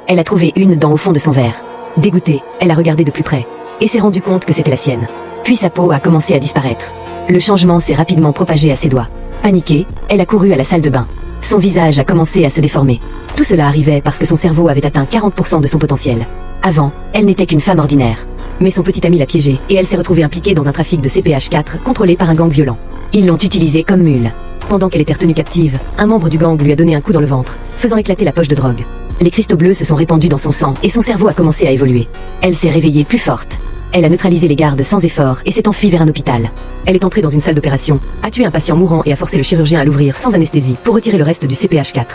Elle a trouvé une dent au fond de son verre. Dégoûtée, elle a regardé de plus près et s'est rendue compte que c'était la sienne. Puis sa peau a commencé à disparaître. Le changement s'est rapidement propagé à ses doigts. Paniquée, elle a couru à la salle de bain. Son visage a commencé à se déformer. Tout cela arrivait parce que son cerveau avait atteint 40% de son potentiel. Avant, elle n'était qu'une femme ordinaire. Mais son petit ami l'a piégée et elle s'est retrouvée impliquée dans un trafic de CPH4 contrôlé par un gang violent. Ils l'ont utilisée comme mule. Pendant qu'elle était retenue captive, un membre du gang lui a donné un coup dans le ventre, faisant éclater la poche de drogue. Les cristaux bleus se sont répandus dans son sang et son cerveau a commencé à évoluer. Elle s'est réveillée plus forte. Elle a neutralisé les gardes sans effort et s'est enfuie vers un hôpital. Elle est entrée dans une salle d'opération, a tué un patient mourant et a forcé le chirurgien à l'ouvrir sans anesthésie pour retirer le reste du CPH4.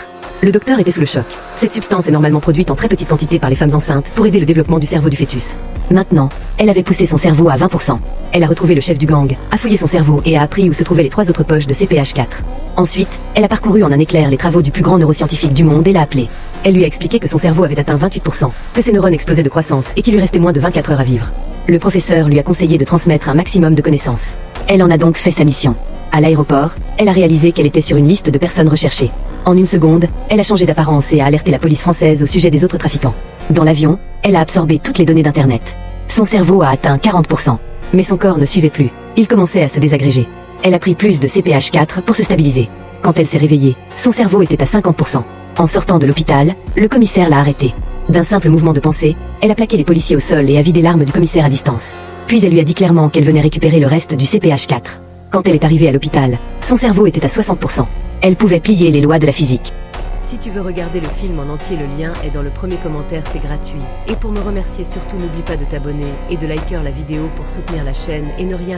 Le docteur était sous le choc. Cette substance est normalement produite en très petite quantité par les femmes enceintes pour aider le développement du cerveau du fœtus. Maintenant, elle avait poussé son cerveau à 20%. Elle a retrouvé le chef du gang, a fouillé son cerveau et a appris où se trouvaient les 3 autres poches de CPH4. Ensuite, elle a parcouru en un éclair les travaux du plus grand neuroscientifique du monde et l'a appelé. Elle lui a expliqué que son cerveau avait atteint 28%, que ses neurones explosaient de croissance et qu'il lui restait moins de 24 heures à vivre. Le professeur lui a conseillé de transmettre un maximum de connaissances. Elle en a donc fait sa mission. À l'aéroport, elle a réalisé qu'elle était sur une liste de personnes recherchées. En une seconde, elle a changé d'apparence et a alerté la police française au sujet des autres trafiquants. Dans l'avion, elle a absorbé toutes les données d'Internet. Son cerveau a atteint 40%. Mais son corps ne suivait plus. Il commençait à se désagréger. Elle a pris plus de CPH4 pour se stabiliser. Quand elle s'est réveillée, son cerveau était à 50%. En sortant de l'hôpital, le commissaire l'a arrêtée. D'un simple mouvement de pensée, elle a plaqué les policiers au sol et a vidé l'arme du commissaire à distance. Puis elle lui a dit clairement qu'elle venait récupérer le reste du CPH4. Quand elle est arrivée à l'hôpital, son cerveau était à 60%. Elle pouvait plier les lois de la physique. Si tu veux regarder le film en entier, le lien est dans le premier commentaire, c'est gratuit. Et pour me remercier, surtout n'oublie pas de t'abonner et de liker la vidéo pour soutenir la chaîne et ne rien